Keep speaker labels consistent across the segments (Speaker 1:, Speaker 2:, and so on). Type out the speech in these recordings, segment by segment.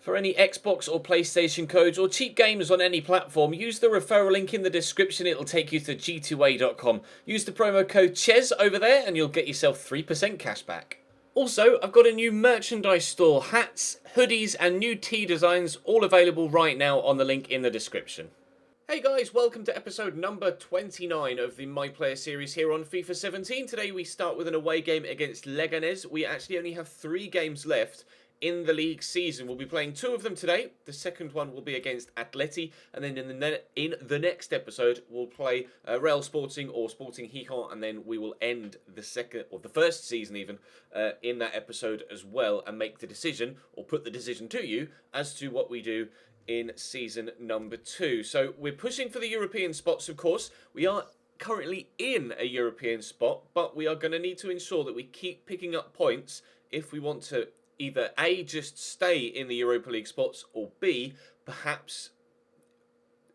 Speaker 1: For any Xbox or PlayStation codes or cheap games on any platform, use the referral link in the description. It'll take you to g2a.com. Use the promo code CHES over there and you'll get yourself 3% cash back. Also, I've got a new merchandise store, hats, hoodies and new tee designs, all available right now on the link in the description. Hey guys, welcome to episode number 29 of the My Player series here on FIFA 17. Today we start with an away game against Leganés. We actually only have 3 games left in the league season. We'll be playing 2 of them today. The second one will be against Atleti, and then in the next episode we'll play Real Sporting or Sporting Gijón, and then we will end the second or the first season even in that episode as well, and make the decision or put the decision to you as to what we do in season number 2. So we're pushing for the European spots, of course. We are currently in a European spot, but we are going to need to ensure that we keep picking up points if we want to either A, just stay in the Europa League spots, or B, perhaps,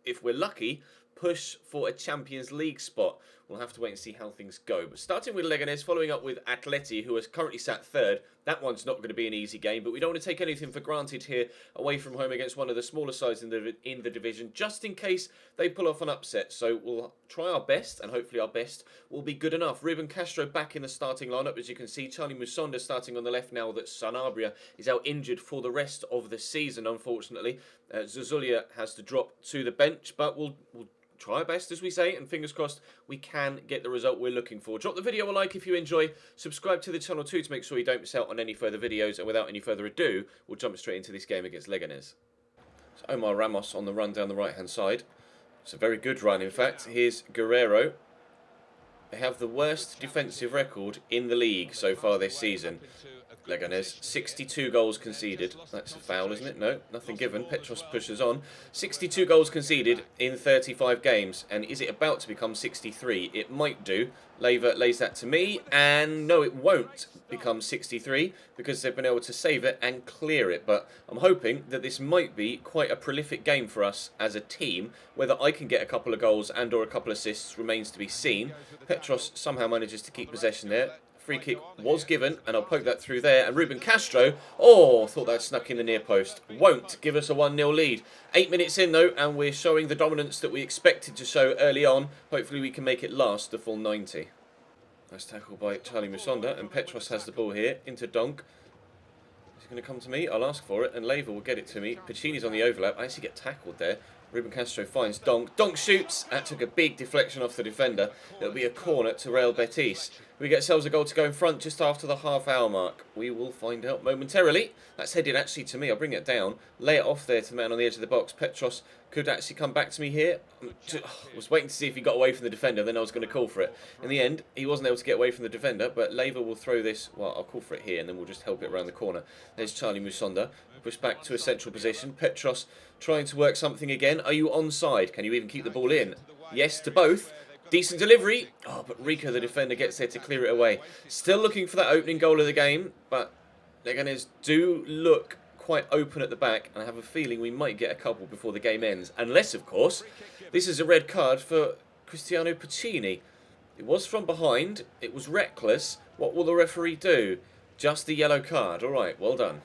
Speaker 1: if we're lucky, push for a Champions League spot. We'll have to wait and see how things go. But starting with Leganés, following up with Atleti, who is currently sat 3rd. That one's not going to be an easy game, but we don't want to take anything for granted here away from home against one of the smaller sides in the division, just in case they pull off an upset. So we'll try our best, and hopefully our best will be good enough. Ruben Castro back in the starting lineup, as you can see. Charlie Musonda starting on the left now that Sanabria is out injured for the rest of the season, unfortunately. Zuzulia has to drop to the bench, but we'll try our best, as we say, and fingers crossed we can get the result we're looking for. Drop the video a like if you enjoy. Subscribe to the channel too to make sure you don't miss out on any further videos. And without any further ado, we'll jump straight into this game against Leganés. So Omar Ramos on the run down the right-hand side. It's a very good run, in fact. Here's Guerrero. They have the worst defensive record in the league so far this season. Leganés, 62 goals conceded. That's a foul, isn't it? No, nothing given. Petros pushes on. 62 goals conceded in 35 games. And is it about to become 63? It might do. Leiva lays that to me. And no, it won't become 63 because they've been able to save it and clear it. But I'm hoping that this might be quite a prolific game for us as a team. Whether I can get a couple of goals and or a couple of assists remains to be seen. Petros somehow manages to keep possession there. Free kick was given, and I'll poke that through there. And Ruben Castro, thought that snuck in the near post. Won't give us a 1-0 lead. 8 minutes in, though, and we're showing the dominance that we expected to show early on. Hopefully we can make it last the full 90. Nice tackle by Charlie Musonda, and Petros has the ball here into Donk. He's going to come to me. I'll ask for it, and Leiva will get it to me. Pacini's on the overlap. I actually get tackled there. Ruben Castro finds Donk. Donk shoots. That took a big deflection off the defender. It'll be a corner to Real Betis. We get ourselves a goal to go in front just after the half-hour mark. We will find out momentarily. That's headed actually to me. I'll bring it down. Lay it off there to the man on the edge of the box. Petros could actually come back to me here. I was waiting to see if he got away from the defender. Then I was going to call for it. In the end, he wasn't able to get away from the defender. But Leiva will throw this. Well, I'll call for it here. And then we'll just help it around the corner. There's Charlie Musonda. Push back to a central position. Petros trying to work something again. Are you onside? Can you even keep the ball in? Yes to both. Decent delivery. But Rico, the defender, gets there to clear it away. Still looking for that opening goal of the game. But Leganés do look quite open at the back. And I have a feeling we might get a couple before the game ends. Unless, of course, this is a red card for Cristiano Pacini. It was from behind. It was reckless. What will the referee do? Just the yellow card. All right, well done.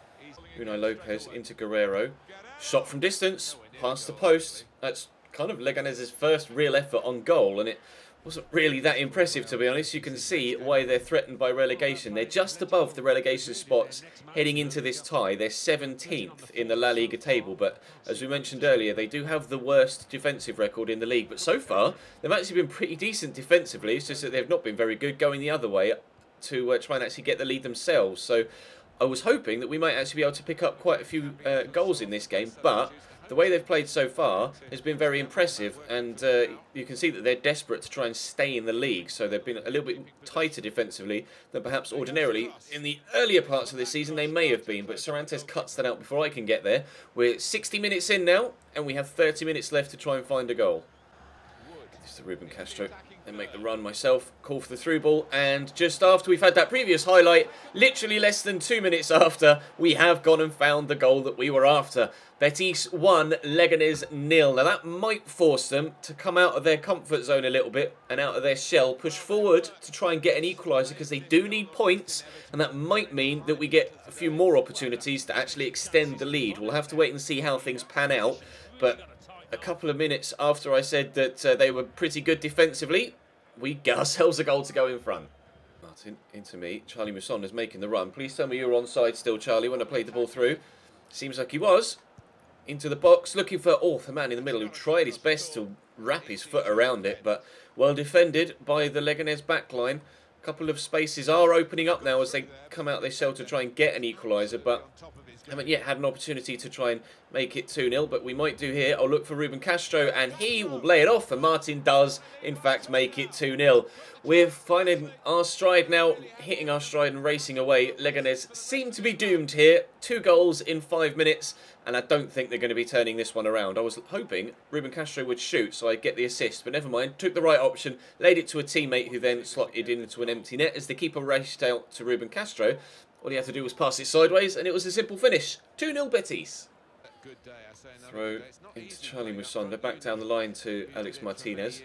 Speaker 1: Unai Lopez into Guerrero. Shot from distance. Past the post. That's kind of Leganés' first real effort on goal, and it wasn't really that impressive, to be honest. You can see why they're threatened by relegation. They're just above the relegation spots heading into this tie. They're 17th in the La Liga table, but as we mentioned earlier, they do have the worst defensive record in the league. But so far, they've actually been pretty decent defensively. It's just that they've not been very good going the other way to try and actually get the lead themselves. So I was hoping that we might actually be able to pick up quite a few goals in this game, but the way they've played so far has been very impressive, and you can see that they're desperate to try and stay in the league, so they've been a little bit tighter defensively than perhaps ordinarily in the earlier parts of this season they may have been, but Cervantes cuts that out before I can get there. We're 60 minutes in now, and we have 30 minutes left to try and find a goal. This is Ruben Castro. then make the run myself, call for the through ball, and just after we've had that previous highlight, literally less than 2 minutes after, we have gone and found the goal that we were after. Betis 1, Leganés 0. Now that might force them to come out of their comfort zone a little bit and out of their shell, push forward to try and get an equaliser because they do need points, and that might mean that we get a few more opportunities to actually extend the lead. We'll have to wait and see how things pan out, but a couple of minutes after I said that they were pretty good defensively, we get ourselves a goal to go in front. Martin, into me. Charlie Musson is making the run. Please tell me you were onside still, Charlie, when I played the ball through. Seems like he was. Into the box, looking for the man in the middle who tried his best to wrap his foot around it, but well defended by the Leganés backline. A couple of spaces are opening up now as they come out their shell to try and get an equaliser, but haven't yet had an opportunity to try and make it 2-0, but we might do here. I'll look for Ruben Castro, and he will lay it off, and Martin does, in fact, make it 2-0. We're finding our stride now, hitting our stride and racing away. Leganés seem to be doomed here. 2 goals in 5 minutes, and I don't think they're going to be turning this one around. I was hoping Ruben Castro would shoot, so I'd get the assist, but never mind. Took the right option, laid it to a teammate who then slotted into an empty net as the keeper raced out to Ruben Castro. All he had to do was pass it sideways, and it was a simple finish. 2-0 Betis. Throw into Charlie Musonda, back down the line to Alex Martinez.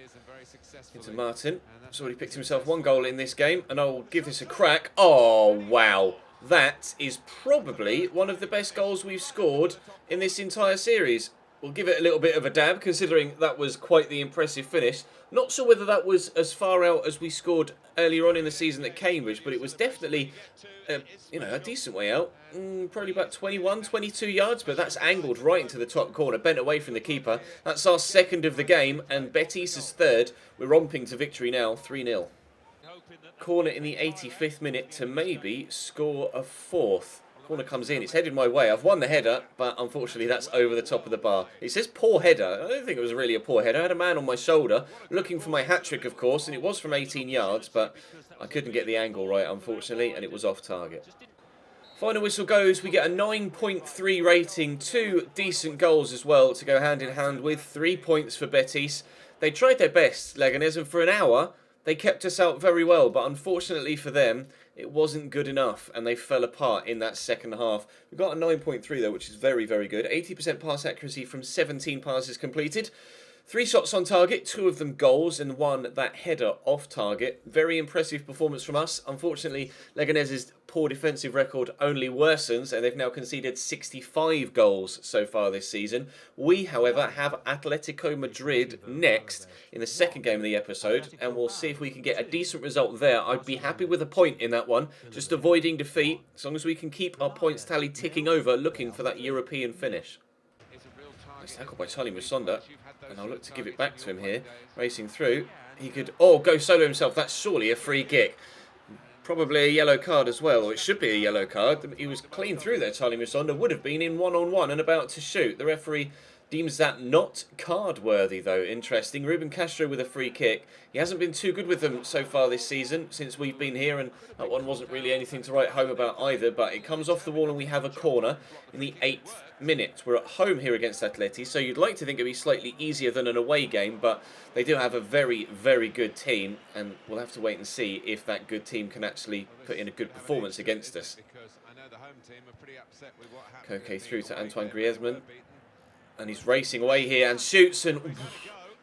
Speaker 1: Into Martin. He's already picked himself 1 goal in this game, and I'll give this a crack. Oh, wow. That is probably one of the best goals we've scored in this entire series. We'll give it a little bit of a dab, considering that was quite the impressive finish. Not sure whether that was as far out as we scored earlier on in the season at Cambridge, but it was definitely, a decent way out. Probably about 21, 22 yards, but that's angled right into the top corner, bent away from the keeper. That's our 2nd of the game, and Betis is 3rd. We're romping to victory now, 3-0. Corner in the 85th minute to maybe score a 4th. Corner comes in, it's headed my way. I've won the header, but unfortunately that's over the top of the bar. It says poor header. I don't think it was really a poor header. I had a man on my shoulder looking for my hat-trick, of course, and it was from 18 yards, but I couldn't get the angle right, unfortunately, and it was off target. Final whistle goes. We get a 9.3 rating, 2 decent goals as well to go hand in hand with 3 points for Betis. They tried their best, Leganés, and for an hour they kept us out very well, but unfortunately for them, it wasn't good enough, and they fell apart in that second half. We got a 9.3 though, which is very, very good. 80% pass accuracy from 17 passes completed. 3 shots on target, 2 of them goals, and 1 that header off target. Very impressive performance from us. Unfortunately, Leganés' poor defensive record only worsens, and they've now conceded 65 goals so far this season. We, however, have Atletico Madrid next in the 2nd game of the episode, and we'll see if we can get a decent result there. I'd be happy with a point in that one, just avoiding defeat, as long as we can keep our points tally ticking over, looking for that European finish. Nice tackle by Charlie Musonda, and I'll look to give it back to him here. Racing through, he could, go solo himself. That's surely a free kick. Probably a yellow card as well, or it should be a yellow card. He was clean through there, Charlie Musonda. Would have been in 1-on-1 and about to shoot. The referee deems that not card-worthy, though. Interesting. Ruben Castro with a free kick. He hasn't been too good with them so far this season, since we've been here, and that one wasn't really anything to write home about either, but it comes off the wall and we have a corner in the 8th minute. We're at home here against Atleti, so you'd like to think it'd be slightly easier than an away game, but they do have a very, very good team, and we'll have to wait and see if that good team can actually put in a good performance against us. Koke through to Antoine Griezmann. And he's racing away here and shoots, and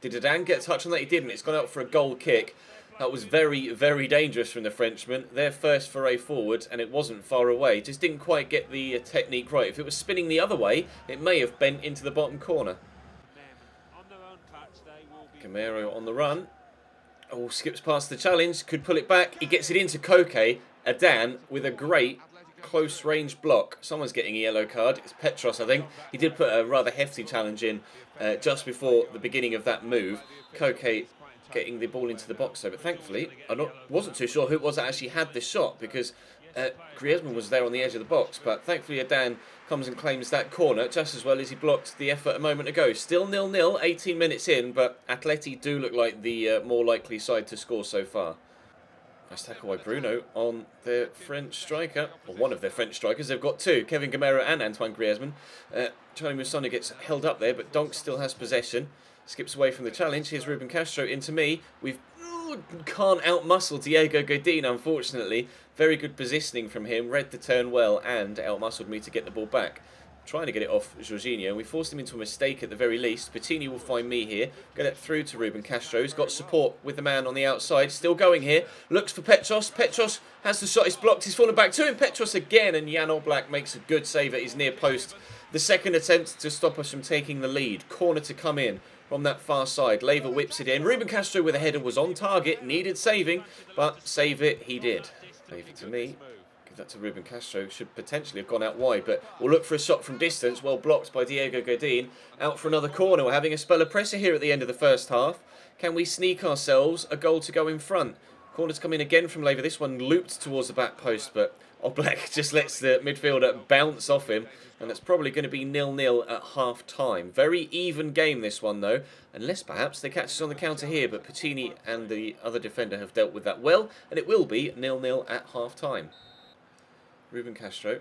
Speaker 1: did Adan get a touch on that? He didn't. It's gone out for a goal kick. That was very, very dangerous from the Frenchman. Their first foray forward, and it wasn't far away. Just didn't quite get the technique right. If it was spinning the other way, it may have bent into the bottom corner. Gamero on the run. Skips past the challenge. Could pull it back. He gets it into Koke. Adan with a great close range block. Someone's getting a yellow card. It's Petros, I think. He did put a rather hefty challenge in just before the beginning of that move. Koke getting the ball into the box though, but thankfully wasn't too sure who it was that actually had the shot, because Griezmann was there on the edge of the box, but thankfully Adan comes and claims that corner just as well as he blocked the effort a moment ago. Still 0-0, 18 minutes in, but Atleti do look like the more likely side to score so far. Nice tackle by Bruno on their French striker, or one of their French strikers. They've got 2, Kevin Gamero and Antoine Griezmann. Charlie Musonda gets held up there, but Donk still has possession. Skips away from the challenge. Here's Ruben Castro into me. We've can't outmuscle Diego Godin, unfortunately. Very good positioning from him, read the turn well, and outmuscled me to get the ball back. Trying to get it off Jorginho. We forced him into a mistake at the very least. Patini will find me here. Get it through to Ruben Castro. He's got support with the man on the outside. Still going here. Looks for Petros. Petros has the shot. It's blocked. He's fallen back to him. Petros again. And Jan Oblak makes a good save at his near post. The second attempt to stop us from taking the lead. Corner to come in from that far side. Leyva whips it in. Ruben Castro with a header was on target. Needed saving. But save it he did. Leave it to me. That to Ruben Castro, should potentially have gone out wide, but we'll look for a shot from distance, well blocked by Diego Godin. Out for another corner. We're having a spell of pressure here at the end of the first half. Can we sneak ourselves a goal to go in front? Corner's come in again from Leyva. This one looped towards the back post, but Oblak just lets the midfielder bounce off him, and it's probably going to be 0-0 at half time. Very even game this one though, unless perhaps they catch us on the counter here, but Patini and the other defender have dealt with that well, and it will be 0-0 at half time. Ruben Castro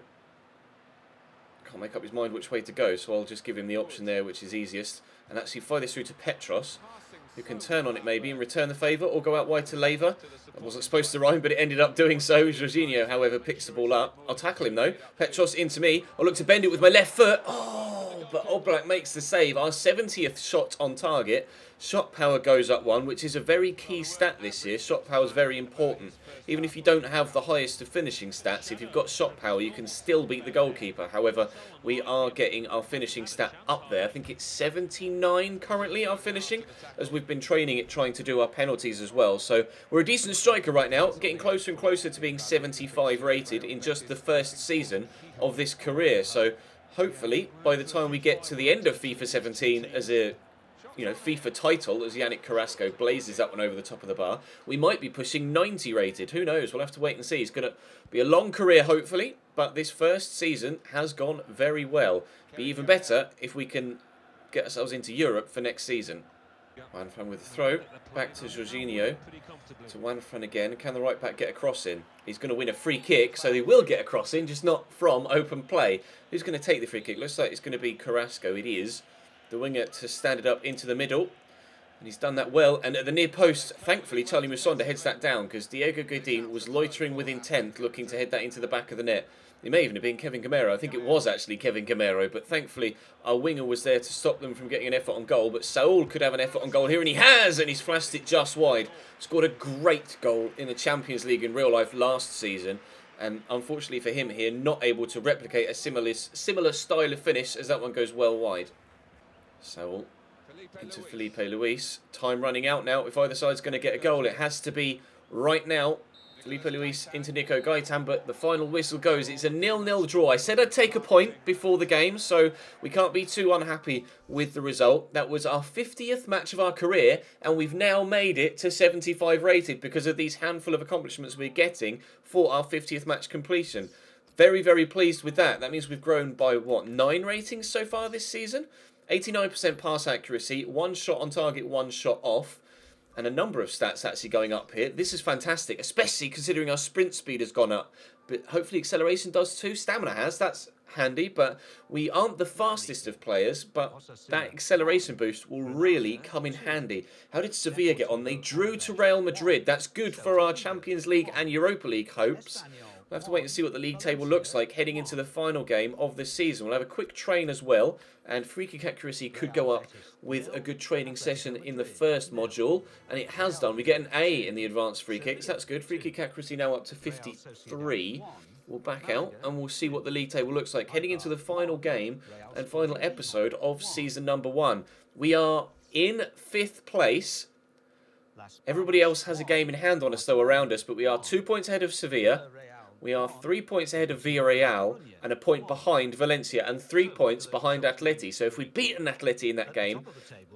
Speaker 1: can't make up his mind which way to go, so I'll just give him the option there which is easiest, and actually fire this through to Petros, who can turn on it maybe and return the favour, or go out wide to Leyva. That wasn't supposed to rhyme, but it ended up doing so. Jorginho, however, picks the ball up. I'll tackle him though. Petros into me. I'll look to bend it with my left foot. Oh, but Oblak makes the save. Our 70th shot on target. Shot power goes up one, which is a very key stat this year. Shot power is very important. Even if you don't have the highest of finishing stats, if you've got shot power, you can still beat the goalkeeper. However, we are getting our finishing stat up there. I think it's 79 currently, our finishing, as we've been training it, trying to do our penalties as well. So we're a decent striker right now, getting closer and closer to being 75 rated in just the first season of this career. So hopefully, by the time we get to the end of FIFA 17 as a FIFA title, as Yannick Carrasco blazes up and over the top of the bar, we might be pushing 90 rated. Who knows? We'll have to wait and see. It's going to be a long career, hopefully, but this first season has gone very well. Be even better if we can get ourselves into Europe for next season. Wanfran with the throw, back to Jorginho, to Wanfran again. Can the right back get a cross in? He's going to win a free kick, so he will get a cross in, just not from open play. Who's going to take the free kick? Looks like it's going to be Carrasco. It is. The winger to stand it up into the middle. And he's done that well. And at the near post, thankfully, Charlie Musonda heads that down because Diego Godin was loitering with intent, looking to head that into the back of the net. It may even have been Kevin Gamero. I think it was actually Kevin Gamero. But thankfully, our winger was there to stop them from getting an effort on goal. But Saul could have an effort on goal here, and he has! And he's flashed it just wide. Scored a great goal in the Champions League in real life last season. And unfortunately for him here, not able to replicate a similar style of finish as that one goes well wide. So into Felipe Luis. Time running out now. If either side's going to get a goal, it has to be right now. Felipe Luis into Nico Gaitan, but the final whistle goes. It's a 0-0 draw. I said I'd take a point before the game, so we can't be too unhappy with the result. That was our 50th match of our career, and we've now made it to 75 rated because of these handful of accomplishments we're getting for our 50th match completion. Very, very pleased with that. That means we've grown by, what, 9 ratings so far this season? 89% pass accuracy, 1 shot on target, 1 shot off, and a number of stats actually going up here. This is fantastic, especially considering our sprint speed has gone up. But hopefully acceleration does too. Stamina has, that's handy, but we aren't the fastest of players, but that acceleration boost will really come in handy. How did Sevilla get on? They drew to Real Madrid. That's good for our Champions League and Europa League hopes. We'll have to wait and see what the league table looks like heading into the final game of the season. We'll have a quick train as well, and free kick accuracy could go up with a good training session in the first module, and it has done. We get an A in the advanced free kicks. That's good. Free kick accuracy now up to 53. We'll back out and we'll see what the league table looks like heading into the final game and final episode of season number 1. We are in 5th place. Everybody else has a game in hand on us though around us, but we are 2 points ahead of Sevilla. We are 3 points ahead of Villarreal and a point behind Valencia and 3 points behind Atleti. So if we'd beaten Atleti in that game,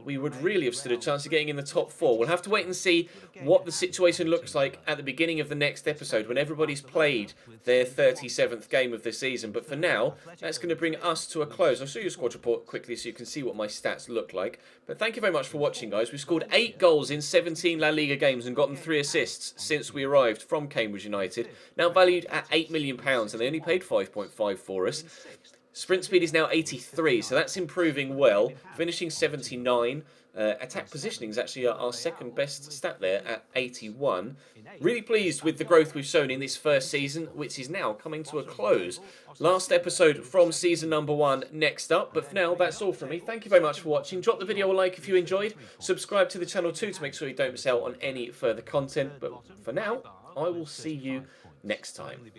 Speaker 1: we would really have stood a chance of getting in the top 4. We'll have to wait and see what the situation looks like at the beginning of the next episode when everybody's played their 37th game of the season. But for now, that's going to bring us to a close. I'll show you a squad report quickly so you can see what my stats look like. But thank you very much for watching, guys. We've scored 8 goals in 17 La Liga games and gotten 3 assists since we arrived from Cambridge United. Now valued at £8 million, and they only paid 5.5 for us. Sprint speed is now 83, so that's improving well. Finishing 79. Attack positioning is actually our second best stat there at 81. Really pleased with the growth we've shown in this first season, which is now coming to a close. Last episode from season number 1 next up, but for now, that's all from me. Thank you very much for watching. Drop the video a like if you enjoyed. Subscribe to the channel too to make sure you don't miss out on any further content. But for now, I will see you next time.